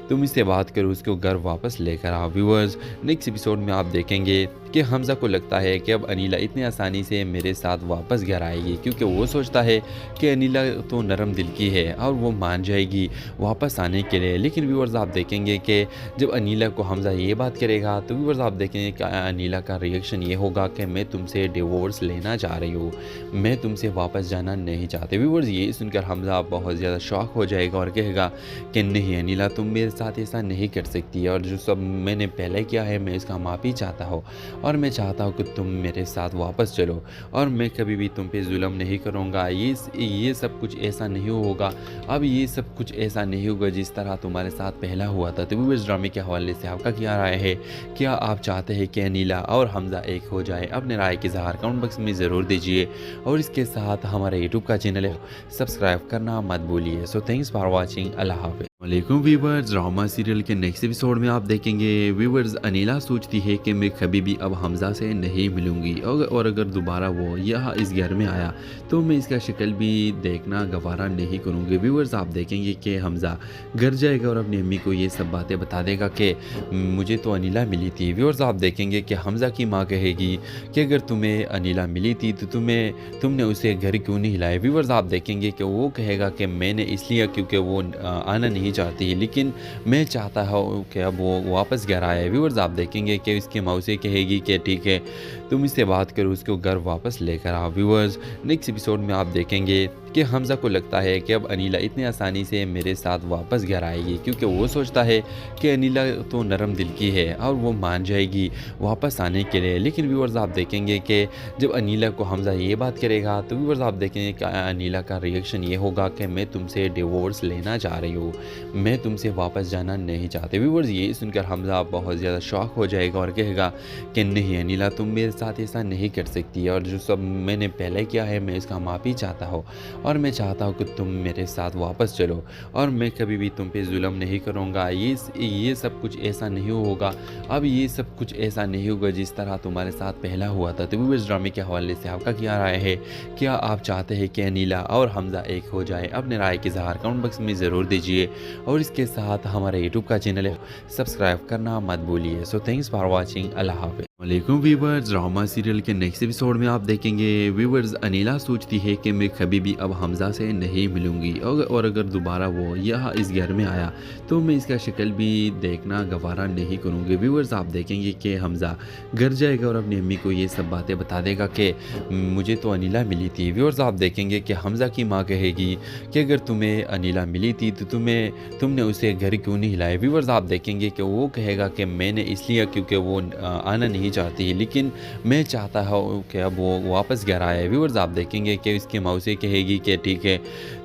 तुम इससे बात करो, उसको घर वापस लेकर आओ। व्यूअर्स, नेक्स्ट एपिसोड में आप देखेंगे कि हमज़ा को लगता है कि अब अनीला इतनी आसानी से मेरे साथ वापस घर आएगी, क्योंकि वो सोचता है कि अनीला तो नरम दिल की है और वो मान जाएगी वापस आने के लिए। लेकिन व्यूअर्स, आप देखेंगे कि जब अनीला को हमज़ा ये बात करेगा तो व्यूअर्स आप देखेंगे कि अनीला का रिएक्शन ये होगा कि मैं तुमसे डिवोर्स लेना चाह रही हूँ, मैं तुमसे वापस जाना नहीं चाहते। व्यूअर्स, ये सुनकर हमज़ा बहुत ज़्यादा शॉक हो जाएगा और कहेगा कि नहीं अनीला, तुम मेरे साथ ऐसा नहीं कर सकती, और जो सब मैंने पहले किया है मैं इसका माफ़ी चाहता हूँ, और मैं चाहता हूँ कि तुम मेरे साथ वापस चलो, और मैं कभी भी तुम पे जुल्म नहीं करूँगा। ये सब कुछ ऐसा नहीं होगा, अब ये सब कुछ ऐसा नहीं होगा जिस तरह तुम्हारे साथ पहला हुआ था। तो व्यूअर्स, ड्रामे के हवाले से आपका क्या राय है? क्या आप चाहते हैं कि अनीला और हमज़ा एक हो जाए? अपने राय के इज़हार कमेंट बॉक्स में ज़रूर दीजिए, और इसके साथ हमारे यूट्यूब का चैनल है सब्सक्राइब करना मत भूलिए। So thanks for watching. अल्लाह हाफ़िज़। वालेकुम व्यूअर्स, ड्रामा सीरियल के नेक्स्ट एपिसोड में आप देखेंगे व्यूअर्स अनीला सोचती है कि मैं कभी भी अब हमज़ा से नहीं मिलूंगी, और अगर दोबारा वो यहाँ इस घर में आया तो मैं इसका शक्ल भी देखना गवारा नहीं करूँगी। व्यूअर्स, आप देखेंगे कि हमज़ा घर जाएगा और अपनी अम्मी को ये सब बातें बता देगा कि मुझे तो अनीला मिली थी। व्यूअर्स, आप देखेंगे कि हमज़ा की माँ कहेगी कि अगर तुम्हें अनीला मिली थी तो तुमने उसे घर क्यों नहीं हिलाया। व्यूअर्स, आप देखेंगे कि वो कहेगा कि मैंने इसलिए क्योंकि वो आना नहीं नहीं चाहती, लेकिन मैं चाहता हूँ कि अब वो वापस घर आए। व्यूअर्स आप देखेंगे कि इसकी मौसी कहेगी कि ठीक है तुम इससे बात करो, उसको घर वापस लेकर आओ। व्यूअर्स नेक्स्ट एपिसोड में आप देखेंगे कि हमज़ा को लगता है कि अब अनीला इतनी आसानी से मेरे साथ वापस घर आएगी, क्योंकि वो सोचता है कि अनीला तो नरम दिल की है और वो मान जाएगी वापस आने के लिए। लेकिन व्यूअर्स आप देखेंगे कि जब अनीला को हमज़ा ये बात करेगा तो व्यूअर्स आप देखेंगे कि अनीला का रिएक्शन ये होगा कि मैं तुमसे डिवोर्स लेना चाह रही हूँ, मैं तुमसे वापस जाना नहीं चाहते। व्यूअर्स ये सुनकर हमज़ा बहुत ज़्यादा शॉक हो जाएगा और कहेगा कि नहीं अनीला तुम मेरे साथ ऐसा नहीं कर सकती, और जो सब मैंने पहले किया है मैं इसका माफ़ी चाहता हूँ और मैं चाहता हूँ कि तुम मेरे साथ वापस चलो और मैं कभी भी तुम पे जुल्म नहीं करूँगा। ये सब कुछ ऐसा नहीं होगा, अब ये सब कुछ ऐसा नहीं होगा जिस तरह तुम्हारे साथ पहला हुआ था। तो इस ड्रामे के हवाले से आपका क्या राय है? क्या आप चाहते हैं कि अनीला और हमज़ा एक हो जाए? अपने राय के इज़हार कमेंट बॉक्स में ज़रूर दीजिए और इसके साथ हमारे यूट्यूब का चैनल है सब्सक्राइब करना मत भूलिए। So thanks for watching. अल्लाह हाफ़िज़। वालेकुम व्यूवर्स, ड्रामा सीरियल के नेक्स्ट एपिसोड में आप देखेंगे व्यूवर्स अनीला सोचती है कि मैं कभी भी अब हमज़ा से नहीं मिलूंगी और अगर दोबारा वो यहाँ इस घर में आया तो मैं इसका शक्ल भी देखना गवारा नहीं करूँगी। व्यूवर्स आप देखेंगे कि हमज़ा घर जाएगा और अपनी अम्मी को ये सब बातें बता देगा कि मुझे तो अनीला मिली थी। व्यूवर्स आप देखेंगे कि हमज़ा की माँ कहेगी कि अगर तुम्हें अनीला मिली थी तो तुमने उसे घर क्यों नहीं हिलाया। व्यूवर्स आप देखेंगे कि वो कहेगा कि मैंने इसलिए क्योंकि वो आना नहीं चाहती, लेकिन मैं चाहता हूँ कि अब वो वापस घर आए। व्यूअर्स आप देखेंगे कि इसकी मौसी कहेगी कि ठीक है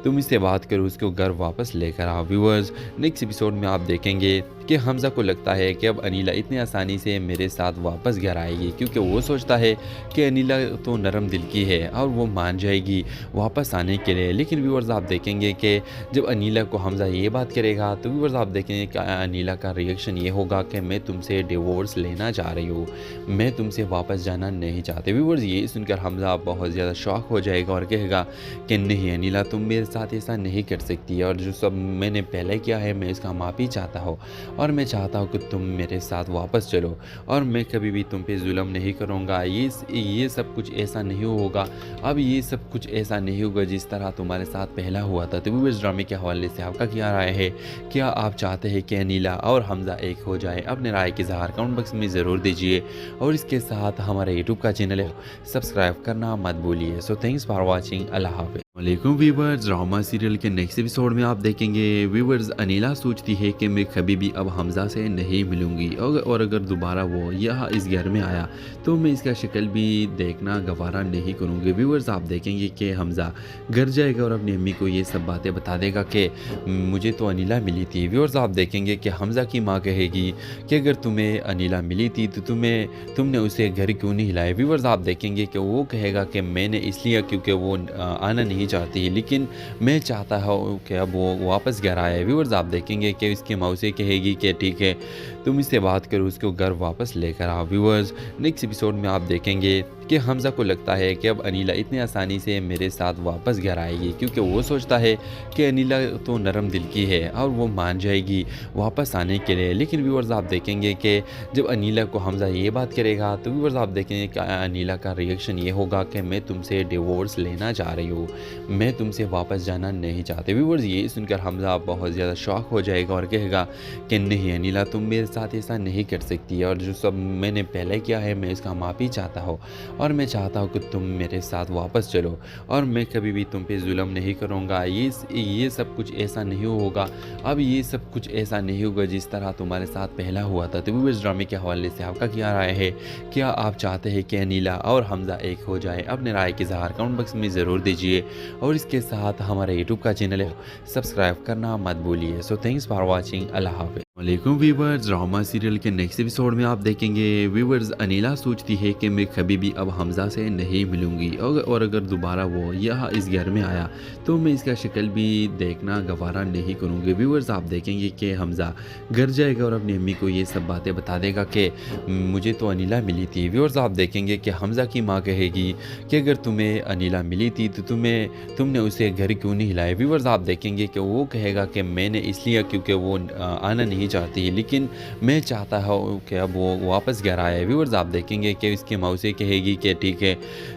तुम इससे बात करो, उसको घर वापस लेकर आओ। व्यूअर्स नेक्स्ट एपिसोड में आप देखेंगे कि हमज़ा को लगता है कि अब अनीला इतनी आसानी से मेरे साथ वापस घर आएगी, क्योंकि वो सोचता है कि अनीला तो नरम दिल की है और वो मान जाएगी वापस आने के लिए। लेकिन व्यूअर्स आप देखेंगे कि जब अनीला को हमज़ा ये बात करेगा तो व्यूअर्स आप देखेंगे कि अनीला का रिएक्शन ये होगा कि मैं तुमसे डिवोर्स लेना चाह रही हूँ, मैं तुमसे वापस जाना नहीं चाहते। व्यूअर्स ये सुनकर हमज़ा बहुत ज़्यादा शॉक हो जाएगा और कहेगा कि नहीं अनीला तुम मेरे साथ ऐसा नहीं कर सकती, और जो सब मैंने पहले किया है मैं इसका माफ़ी चाहता हूँ और मैं चाहता हूँ कि तुम मेरे साथ वापस चलो और मैं कभी भी तुम पे जुल्म नहीं करूँगा। ये सब कुछ ऐसा नहीं होगा, अब ये सब कुछ ऐसा नहीं होगा जिस तरह तुम्हारे साथ पहला हुआ था। तो इस ड्रामे के हवाले से आपका क्या राय है? क्या आप चाहते हैं कि अनीला और हमज़ा एक हो जाए? अपने राय के इज़हार कमेंट बॉक्स में ज़रूर दीजिए और इसके साथ हमारे यूट्यूब का चैनल है सब्सक्राइब करना मत भूलिए। So thanks for watching. अल्लाह हाफ़िज़। वालेकुम व्यूवर्स, ड्रामा सीरियल के नेक्स्ट एपिसोड में आप देखेंगे व्यूवर्स अनीला सोचती है कि मैं कभी भी अब हमज़ा से नहीं मिलूंगी और अगर दोबारा वो यहाँ इस घर में आया तो मैं इसका शक्ल भी देखना गवारा नहीं करूँगी। व्यूवर्स आप देखेंगे कि हमज़ा घर जाएगा और अपनी अम्मी को ये सब बातें बता देगा कि मुझे तो अनीला मिली थी। व्यूवर्स आप देखेंगे कि हमज़ा की माँ कहेगी कि अगर तुम्हें अनीला मिली थी तो तुमने उसे घर क्यों नहीं हिलाया। व्यूवर्स आप देखेंगे कि वो कहेगा कि मैंने इसलिए क्योंकि वो आना नहीं चाहती, लेकिन मैं चाहता हूँ कि अब वो वापस घर आए। व्यूअर्स आप देखेंगे कि इसकी मौसी कहेगी कि ठीक है तुम इससे बात करो, उसको घर वापस लेकर आओ। व्यूअर्स नेक्स्ट एपिसोड में आप देखेंगे कि हमज़ा को लगता है कि अब अनीला इतनी आसानी से मेरे साथ वापस घर आएगी, क्योंकि वो सोचता है कि अनीला तो नरम दिल की है और वो मान जाएगी वापस आने के लिए। लेकिन व्यूअर्स आप देखेंगे कि जब अनीला को हमज़ा ये बात करेगा तो व्यूअर्स आप देखेंगे कि अनीला का रिएक्शन ये होगा कि मैं तुमसे डिवोर्स लेना चाह रही हूँ, मैं तुमसे वापस जाना नहीं चाहते। व्यूअर्स ये सुनकर हमज़ा बहुत ज़्यादा शॉक हो जाएगा और कहेगा कि नहीं अनीला तुम मेरे साथ ऐसा नहीं कर सकती, और जो सब मैंने पहले किया है मैं इसका माफ़ी चाहता हूँ और मैं चाहता हूँ कि तुम मेरे साथ वापस चलो और मैं कभी भी तुम पे जुल्म नहीं करूँगा। ये सब कुछ ऐसा नहीं होगा, अब ये सब कुछ ऐसा नहीं होगा जिस तरह तुम्हारे साथ पहला हुआ था। तो इस ड्रामे के हवाले से आपका क्या राय है? क्या आप चाहते हैं कि अनीला और हमज़ा एक हो जाए? अपने राय के इज़हार कमेंट बॉक्स में ज़रूर दीजिए और इसके साथ हमारे यूट्यूब का चैनल है सब्सक्राइब करना मत भूलिए। So thanks for watching. अल्लाह हाफ़िज़। वालेकुम व्यूवर्स, ड्रामा सीरियल के नेक्स्ट एपिसोड में आप देखेंगे व्यूवर्स अनीला सोचती है कि मैं कभी भी अब हमज़ा से नहीं मिलूंगी और अगर दोबारा वो यहाँ इस घर में आया तो मैं इसका शक्ल भी देखना गवारा नहीं करूँगी। व्यूवर्स आप देखेंगे कि हमज़ा घर जाएगा और अपनी अम्मी को ये सब बातें बता देगा कि मुझे तो अनीला मिली थी। व्यूवर्स आप देखेंगे कि हमज़ा की माँ कहेगी कि अगर तुम्हें अनीला मिली थी तो तुमने उसे घर क्यों नहीं हिलाया। व्यूवर्स आप देखेंगे कि वो कहेगा कि मैंने इसलिए क्योंकि वो आना नहीं चाहती, लेकिन मैं चाहता हूँ कि अब वो वापस घर आए। व्यूअर्स आप देखेंगे कि इसकी मौसी कहेगी कि ठीक है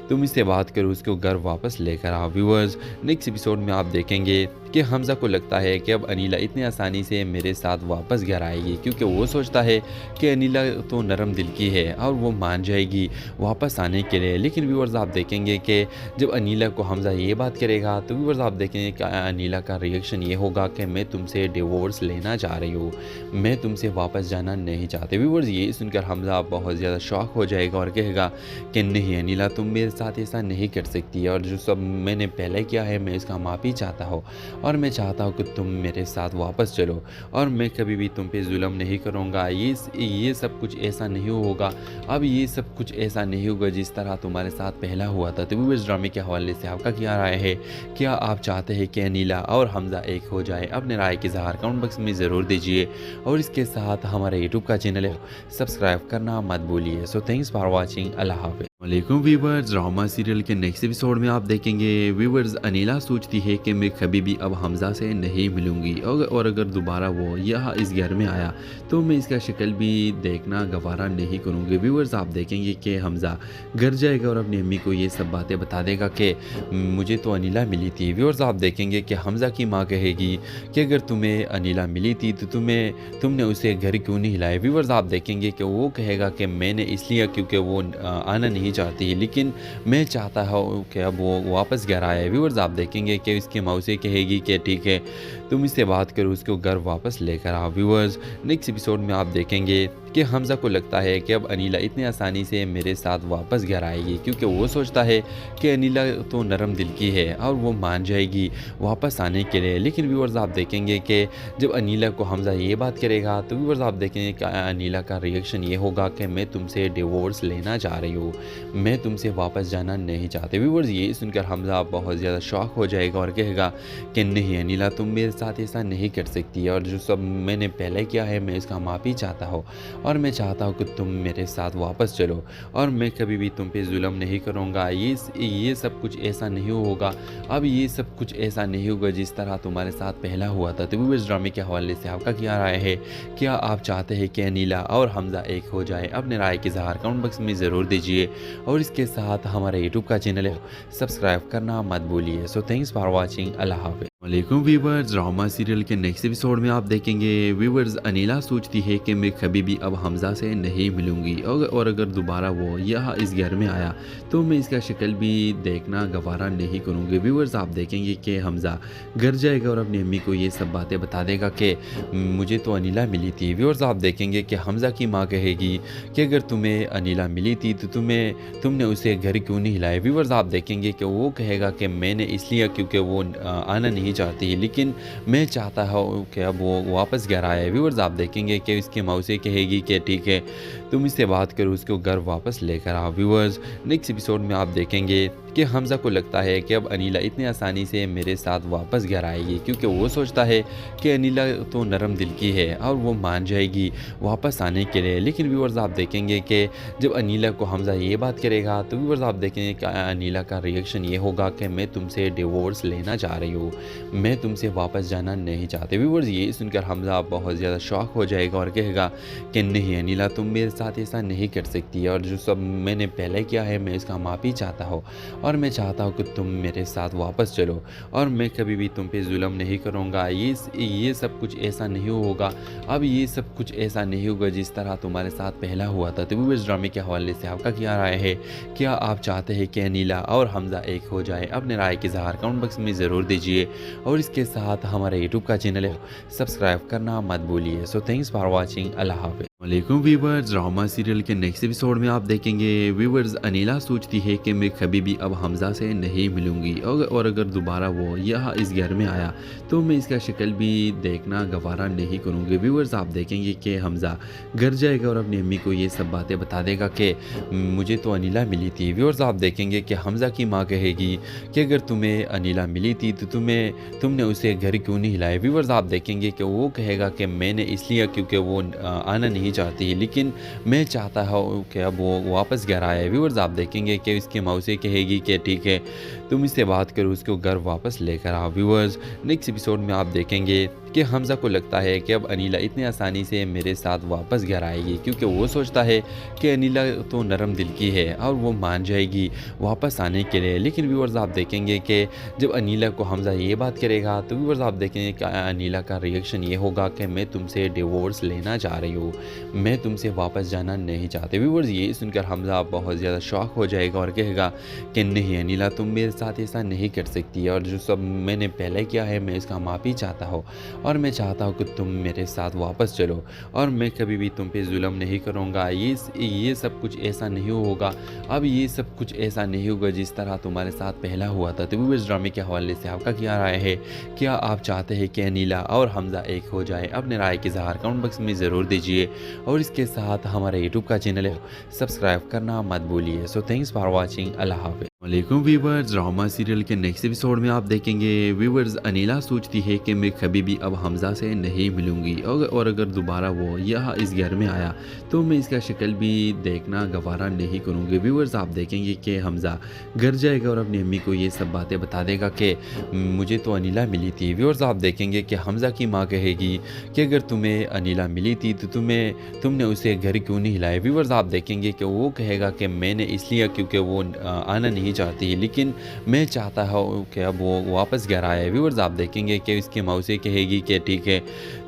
तुम इससे बात करो, उसको घर वापस लेकर आओ। व्यूअर्स, नेक्स्ट एपिसोड में आप देखेंगे कि हमज़ा को लगता है कि अब अनीला इतनी आसानी से मेरे साथ वापस घर आएगी, क्योंकि वो सोचता है कि अनीला तो नरम दिल की है और वो मान जाएगी वापस आने के लिए। लेकिन व्यूअर्स, आप देखेंगे कि जब अनीला को हमज़ा ये बात करेगा तो व्यूअर्स आप देखेंगे कि अनीला का रिएक्शन ये होगा कि मैं तुमसे डिवोर्स लेना चाह रही हूँ, मैं तुमसे वापस जाना नहीं चाहते। व्यूअर्स, ये सुनकर हमज़ा बहुत ज़्यादा शॉक हो जाएगा और कहेगा कि नहीं अनीला, तुम मेरे साथ ऐसा नहीं कर सकती, और जो सब मैंने पहले किया है मैं इसका माफ़ी चाहता हूँ, और मैं चाहता हूँ कि तुम मेरे साथ वापस चलो, और मैं कभी भी तुम पे जुल्म नहीं करूँगा। ये सब कुछ ऐसा नहीं होगा, अब ये सब कुछ ऐसा नहीं होगा जिस तरह तुम्हारे साथ पहला हुआ था। तो इस ड्रामे के हवाले से आपका क्या राय है? क्या आप चाहते हैं कि अनीला और हमज़ा एक हो जाए? अपने राय के इज़हार कमेंट बॉक्स में ज़रूर दीजिए, और इसके साथ हमारे यूट्यूब का चैनल है सब्सक्राइब करना मत भूलिए। So thanks for watching. अल्लाह हाफ़िज़। वालेकुम व्यूवर्स, ड्रामा सीरियल के नेक्स्ट एपिसोड में आप देखेंगे व्यूवर्स अनीला सोचती है कि मैं कभी भी अब हमज़ा से नहीं मिलूंगी, और अगर दोबारा वो यहाँ इस घर में आया तो मैं इसका शक्ल भी देखना गवारा नहीं करूँगी। व्यूवर्स, आप देखेंगे कि हमज़ा घर जाएगा और अपनी अम्मी को ये सब बातें बता देगा कि मुझे तो अनीला मिली थी। व्यूवर्स, आप देखेंगे कि हमज़ा की माँ कहेगी कि अगर तुम्हें अनीला मिली थी तो तुमने उसे घर क्यों नहीं हिलाया। व्यूवर्स, आप देखेंगे कि वो कहेगा कि मैंने इसलिए क्योंकि वो आना नहीं चाहती, लेकिन मैं चाहता हूँ कि अब वो वापस घर आए। व्यूअर्स, आप देखेंगे कि उसकी मौसी कहेगी कि ठीक है, तुम इससे बात करो, उसको घर वापस लेकर आओ। व्यूअर्स, नेक्स्ट एपिसोड में आप देखेंगे कि हमज़ा को लगता है कि अब अनीला इतनी आसानी से मेरे साथ वापस घर आएगी, क्योंकि वो सोचता है कि अनीला तो नरम दिल की है और वो मान जाएगी वापस आने के लिए। लेकिन व्यूअर्स, आप देखेंगे कि जब अनीला को हमज़ा ये बात करेगा तो व्यूअर्स आप देखेंगे कि अनीला का रिएक्शन ये होगा कि मैं तुमसे डिवोर्स लेना चाह रही हूँ, मैं तुमसे वापस जाना नहीं चाहते। व्यूअर्स, ये सुनकर हमज़ा बहुत ज़्यादा शॉक हो जाएगा और कहेगा कि नहीं अनीला, तुम मेरे साथ ऐसा नहीं कर सकती, और जो सब मैंने पहले किया है मैं इसका माफ़ी चाहता हूँ, और मैं चाहता हूँ कि तुम मेरे साथ वापस चलो, और मैं कभी भी तुम पे जुल्म नहीं करूँगा। ये सब कुछ ऐसा नहीं होगा, अब ये सब कुछ ऐसा नहीं होगा जिस तरह तुम्हारे साथ पहला हुआ था। तो इस ड्रामे के हवाले से आपका क्या राय है? क्या आप चाहते हैं कि अनीला और हमज़ा एक हो जाए? अपने राय के इज़हार कमेंट बॉक्स में ज़रूर दीजिए, और इसके साथ हमारे यूट्यूब का चैनल है सब्सक्राइब करना मत भूलिए। So thanks for watching. अल्लाह हाफ़िज़। वालेकुम व्यूवर्स, ड्रामा सीरियल के नेक्स्ट एपिसोड में आप देखेंगे व्यूवर्स अनीला सोचती है कि मैं कभी भी अब हमज़ा से नहीं मिलूंगी, और अगर दोबारा वो यहाँ इस घर में आया तो मैं इसका शक्ल भी देखना गवारा नहीं करूँगी। व्यूवर्स, आप देखेंगे कि हमज़ा घर जाएगा और अपनी अम्मी को ये सब बातें बता देगा कि मुझे तो अनीला मिली थी। व्यूवर्स, आप देखेंगे कि हमज़ा की माँ कहेगी कि अगर तुम्हें अनीला मिली थी तो तुमने उसे घर क्यों नहीं हिलाया। व्यूवर्स, आप देखेंगे कि वो कहेगा कि मैंने इसलिए क्योंकि वो आना नहीं चाहती, लेकिन मैं चाहता हूँ कि अब वो वापस घर आए। व्यूअर्स, आप देखेंगे कि उसकी मौसी कहेगी कि ठीक है, तुम इससे बात करो, उसको घर वापस लेकर आओ। व्यूअर्स, नेक्स्ट एपिसोड में आप देखेंगे कि हमज़ा को लगता है कि अब अनीला इतनी आसानी से मेरे साथ वापस घर आएगी, क्योंकि वो सोचता है कि अनीला तो नरम दिल की है और वो मान जाएगी वापस आने के लिए। लेकिन व्यूअर्स, आप देखेंगे कि जब अनीला को हमज़ा ये बात करेगा तो व्यूअर्स आप देखेंगे कि अनीला का रिएक्शन ये होगा कि मैं तुमसे डिवोर्स लेना चाह रही हूँ, मैं तुमसे वापस जाना नहीं चाहते। व्यूअर्स, ये सुनकर हमज़ा बहुत ज़्यादा शॉक हो जाएगा और कहेगा कि नहीं अनीला, तुम मेरे साथ ऐसा नहीं कर सकती, और जो सब मैंने पहले किया है मैं इसका माफ़ी चाहता हूँ, और मैं चाहता हूँ कि तुम मेरे साथ वापस चलो, और मैं कभी भी तुम पे जुल्म नहीं करूँगा। ये सब कुछ ऐसा नहीं होगा, अब ये सब कुछ ऐसा नहीं होगा जिस तरह तुम्हारे साथ पहला हुआ था। तो इस ड्रामे के हवाले से आपका क्या राय है? क्या आप चाहते हैं कि अनीला और हमज़ा एक हो जाए? अपने राय के इज़हार कमेंट बॉक्स में ज़रूर दीजिए, और इसके साथ हमारे यूट्यूब का चैनल है सब्सक्राइब करना मत भूलिए। So thanks for watching. अल्लाह हाफ़िज़। वालेकुम व्यूवर्स, ड्रामा सीरियल के नेक्स्ट एपिसोड में आप देखेंगे व्यूवर्स अनीला सोचती है कि मैं कभी भी अब हमज़ा से नहीं मिलूंगी, और अगर दोबारा वो यहाँ इस घर में आया तो मैं इसका शक्ल भी देखना गवारा नहीं करूँगी। व्यूवर्स, आप देखेंगे कि हमज़ा घर जाएगा और अपनी अम्मी को ये सब बातें बता देगा कि मुझे तो अनीला मिली थी। व्यूवर्स, आप देखेंगे कि हमज़ा की माँ कहेगी कि अगर तुम्हें अनीला मिली थी तो तुमने उसे घर क्यों नहीं हिलाया। व्यूवर्स, आप देखेंगे कि वो कहेगा कि मैंने इसलिए क्योंकि वो आना नहीं चाहती, लेकिन मैं चाहता हूँ कि अब वो वापस घर आए। व्यूअर्स, आप देखेंगे कि उसकी मौसी कहेगी कि ठीक है, तुम इससे बात करो, उसको घर वापस लेकर आओ। व्यूअर्स, नेक्स्ट एपिसोड में आप देखेंगे कि हमजा को लगता है कि अब अनीला इतनी आसानी से मेरे साथ वापस घर आएगी, क्योंकि वो सोचता है कि अनीला तो नरम दिल की है और वो मान जाएगी वापस आने के लिए। लेकिन व्यूअर्स, आप देखेंगे कि जब अनीला को हमजा ये बात करेगा तो व्यूअर्स आप देखेंगे कि अनीला का रिएक्शन ये होगा कि मैं तुमसे डिवोर्स लेना चाह रही हूँ, मैं तुमसे वापस जाना नहीं चाहते। व्यूअर्स, ये सुनकर हमजा बहुत ज़्यादा शॉक हो जाएगा और कहेगा कि नहीं अनीला, तुम मेरे साथ ऐसा नहीं कर सकती, और जो सब मैंने पहले किया है मैं इसका माफ़ी चाहता हूँ, और मैं चाहता हूँ कि तुम मेरे साथ वापस चलो, और मैं कभी भी तुम पे जुल्म नहीं करूँगा। ये सब कुछ ऐसा नहीं होगा, अब ये सब कुछ ऐसा नहीं होगा जिस तरह तुम्हारे साथ पहला हुआ था। तो इस ड्रामे के हवाले से आपका क्या राय है? क्या आप चाहते हैं कि अनीला और हमजा एक हो जाए? अपने राय की इज़हार कमेंट बॉक्स में ज़रूर दीजिए, और इसके साथ हमारे यूट्यूब का चैनल है सब्सक्राइब करना मत भूलिए। So thanks for watching. अल्लाह हाफ़िज़। वालेकुम व्यूवर्स, ड्रामा सीरियल के नेक्स्ट एपिसोड में आप देखेंगे व्यूवर्स अनीला सोचती है कि मैं कभी भी अब हमजा से नहीं मिलूंगी, और अगर दोबारा वो यहाँ इस घर में आया तो मैं इसका शक्ल भी देखना गवारा नहीं करूँगी। व्यूवर्स, आप देखेंगे कि हमजा घर जाएगा और अपनी अम्मी को ये सब बातें बता देगा कि मुझे तो अनीला मिली थी। व्यूवर्स, आप देखेंगे कि हमजा की माँ कहेगी कि अगर तुम्हें अनीला मिली थी तो तुमने उसे घर क्यों नहीं हिलाया। व्यूवर्स, आप देखेंगे कि वो कहेगा कि मैंने इसलिए क्योंकि वो आना नहीं चाहती, लेकिन मैं चाहता हूँ कि अब वो वापस घर आए। व्यूअर्स, आप देखेंगे कि उसकी मौसी कहेगी कि ठीक है,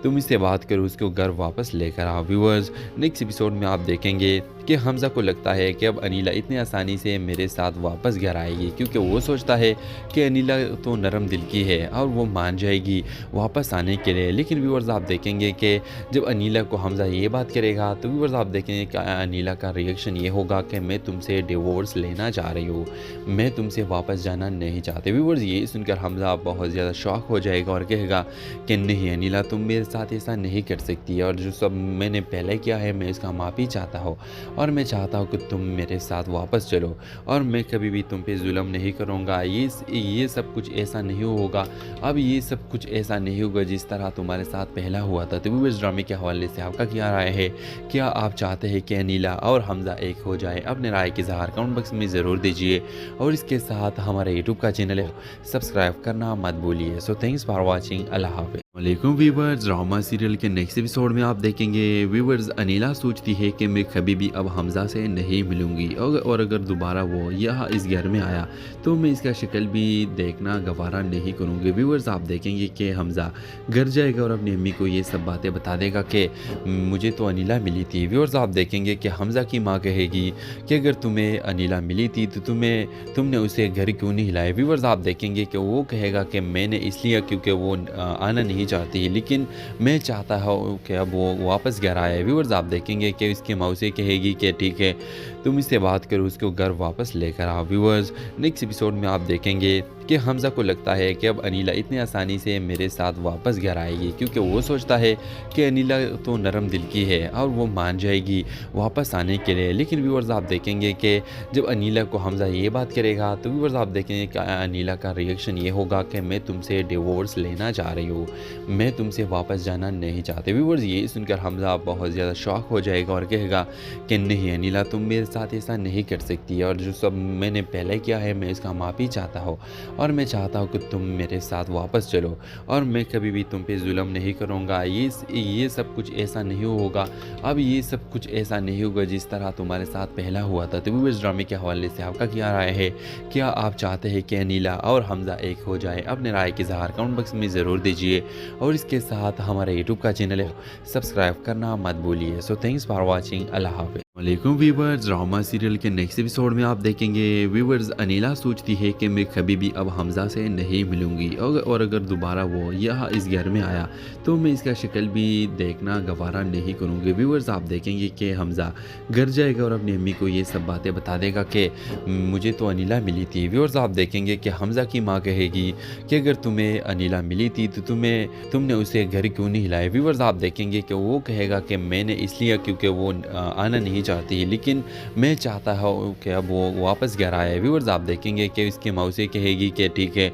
तुम इससे बात करो, उसको घर वापस लेकर आओ। व्यूअर्स, नेक्स्ट एपिसोड में आप देखेंगे कि हमजा को लगता है कि अब अनीला इतनी आसानी से मेरे साथ वापस घर आएगी, क्योंकि वो सोचता है कि अनीला तो नरम दिल की है और वो मान जाएगी वापस आने के लिए। लेकिन व्यूअर्स, आप देखेंगे कि जब अनीला को हमजा ये बात करेगा तो व्यूअर्स आप देखेंगे कि अनीला का रिएक्शन ये होगा कि मैं तुमसे डिवोर्स लेना चाह रही हूँ, मैं तुमसे वापस जाना नहीं चाहते। व्यूअर्स, ये सुनकर हमजा बहुत ज़्यादा शॉक हो जाएगा और कहेगा कि नहीं अनीला, तुम मेरे साथ ऐसा नहीं कर सकती, और जो सब मैंने पहले किया है मैं इसका माफ़ी चाहता हूँ, और मैं चाहता हूँ कि तुम मेरे साथ वापस चलो, और मैं कभी भी तुम पे जुल्म नहीं करूँगा। ये सब कुछ ऐसा नहीं होगा, अब ये सब कुछ ऐसा नहीं होगा जिस तरह तुम्हारे साथ पहला हुआ था। तो इस ड्रामे के हवाले से आपका क्या राय है? क्या आप चाहते हैं कि अनीला और हमजा एक हो जाए? अपने राय की इज़हार कमेंट बॉक्स में ज़रूर दीजिए, और इसके साथ हमारे यूट्यूब का चैनल है सब्सक्राइब करना मत भूलिए। So thanks for watching. अल्लाह हाफ़िज़। वालेकुम व्यूवर्स, ड्रामा सीरियल के नेक्स्ट एपिसोड में आप देखेंगे व्यूवर्स अनीला सोचती है कि मैं कभी भी अब हमजा से नहीं मिलूंगी, और अगर दोबारा वो यहाँ इस घर में आया तो मैं इसका शक्ल भी देखना गवारा नहीं करूँगी। व्यूवर्स, आप देखेंगे कि हमजा घर जाएगा और अपनी अम्मी को ये सब बातें बता देगा कि मुझे तो अनीला मिली थी। व्यूवर्स, आप देखेंगे कि हमजा की माँ कहेगी कि अगर तुम्हें अनीला मिली थी तो तुमने उसे घर क्यों नहीं हिलाया। व्यूवर्स, आप देखेंगे कि वो कहेगा कि मैंने इसलिए क्योंकि वो आना नहीं चाहती, लेकिन मैं चाहता हूँ कि अब वो वापस घर आए। व्यूअर्स, आप देखेंगे कि उसकी मौसी कहेगी कि ठीक है, तुम इससे बात करो, उसको घर वापस लेकर आओ। व्यूअर्स, नेक्स्ट एपिसोड में आप देखेंगे कि हमजा को लगता है कि अब अनीला इतनी आसानी से मेरे साथ वापस घर आएगी, क्योंकि वो सोचता है कि अनीला तो नरम दिल की है और वो मान जाएगी वापस आने के लिए। लेकिन व्यूअर्स, आप देखेंगे कि जब अनीला को हमजा ये बात करेगा तो व्यूअर्स आप देखेंगे कि अनीला का रिएक्शन ये होगा कि मैं तुमसे डिवोर्स लेना चाह रही हूँ, मैं तुमसे वापस जाना नहीं चाहते। व्यूअर्स, ये सुनकर हमजा बहुत ज़्यादा शॉक हो जाएगा और कहेगा कि नहीं अनीला, तुम मेरे साथ ऐसा नहीं कर सकती, और जो सब मैंने पहले किया है मैं इसका माफ़ी चाहता हूँ, और मैं चाहता हूँ कि तुम मेरे साथ वापस चलो, और मैं कभी भी तुम पे जुल्म नहीं करूँगा। ये सब कुछ ऐसा नहीं होगा, अब ये सब कुछ ऐसा नहीं होगा जिस तरह तुम्हारे साथ पहला हुआ था। तो इस ड्रामे के हवाले से आपका क्या राय है? क्या आप चाहते हैं कि अनीला और हमजा एक हो जाए? अपने राय की इज़हार कमेंट बॉक्स में ज़रूर दीजिए, और इसके साथ हमारे यूट्यूब का चैनल है सब्सक्राइब करना मत भूलिए। So thanks for watching. अल्लाह हाफ़िज़। वालेकुम व्यूवर्स, ड्रामा सीरियल के नेक्स्ट एपिसोड में आप देखेंगे व्यूवर्स अनीला सोचती है कि मैं कभी भी अब हमजा से नहीं मिलूंगी, और अगर दोबारा वो यहाँ इस घर में आया तो मैं इसका शक्ल भी देखना गवारा नहीं करूँगी। व्यूवर्स, आप देखेंगे कि हमजा घर जाएगा और अपनी अम्मी को ये सब बातें बता देगा कि मुझे तो अनीला मिली थी। व्यूवर्स, आप देखेंगे कि हमजा की माँ कहेगी कि अगर तुम्हें अनीला मिली थी तो तुमने उसे घर क्यों नहीं हिलाया। व्यूवर्स, आप देखेंगे कि वो कहेगा कि मैंने इसलिए क्योंकि वो आना नहीं चाहती, लेकिन मैं चाहता हूँ कि अब वो वापस घर आए। व्यूअर्स, आप देखेंगे कि उसकी मौसी कहेगी कि ठीक है,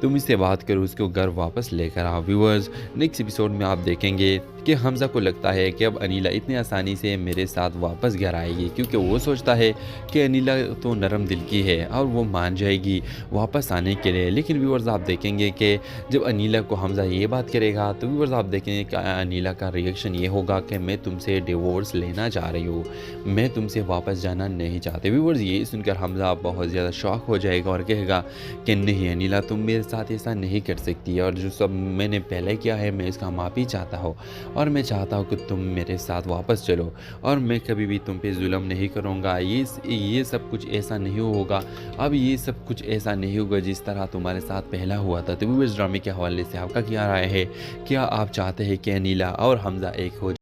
तुम इससे बात करो, उसको घर वापस लेकर आओ। व्यूअर्स, नेक्स्ट एपिसोड में आप देखेंगे कि हमज़ा को लगता है कि अब अनीला इतनी आसानी से मेरे साथ वापस घर आएगी, क्योंकि वो सोचता है कि अनीला तो नरम दिल की है और वो मान जाएगी वापस आने के लिए। लेकिन व्यूअर्स, आप देखेंगे कि जब अनीला को हमज़ा ये बात करेगा तो व्यूअर्स आप देखेंगे कि अनीला का रिएक्शन ये होगा कि मैं तुमसे डिवोर्स लेना चाह रही हूँ, मैं तुमसे वापस जाना नहीं चाहते। व्यूअर्स, ये सुनकर हमज़ा बहुत ज़्यादा शॉक हो जाएगा और कहेगा कि नहीं अनीला, तुम मेरे साथ ऐसा नहीं कर सकती, और जो सब मैंने पहले किया है मैं इसका माफ़ी चाहता हूँ, और मैं चाहता हूँ कि तुम मेरे साथ वापस चलो, और मैं कभी भी तुम पे जुल्म नहीं करूँगा। ये सब कुछ ऐसा नहीं होगा, अब ये सब कुछ ऐसा नहीं होगा जिस तरह तुम्हारे साथ पहला हुआ था। तो व्यूअर्स, ड्रामे के हवाले से आपका क्या राय है? क्या आप चाहते हैं कि अनीला और हमज़ा एक हो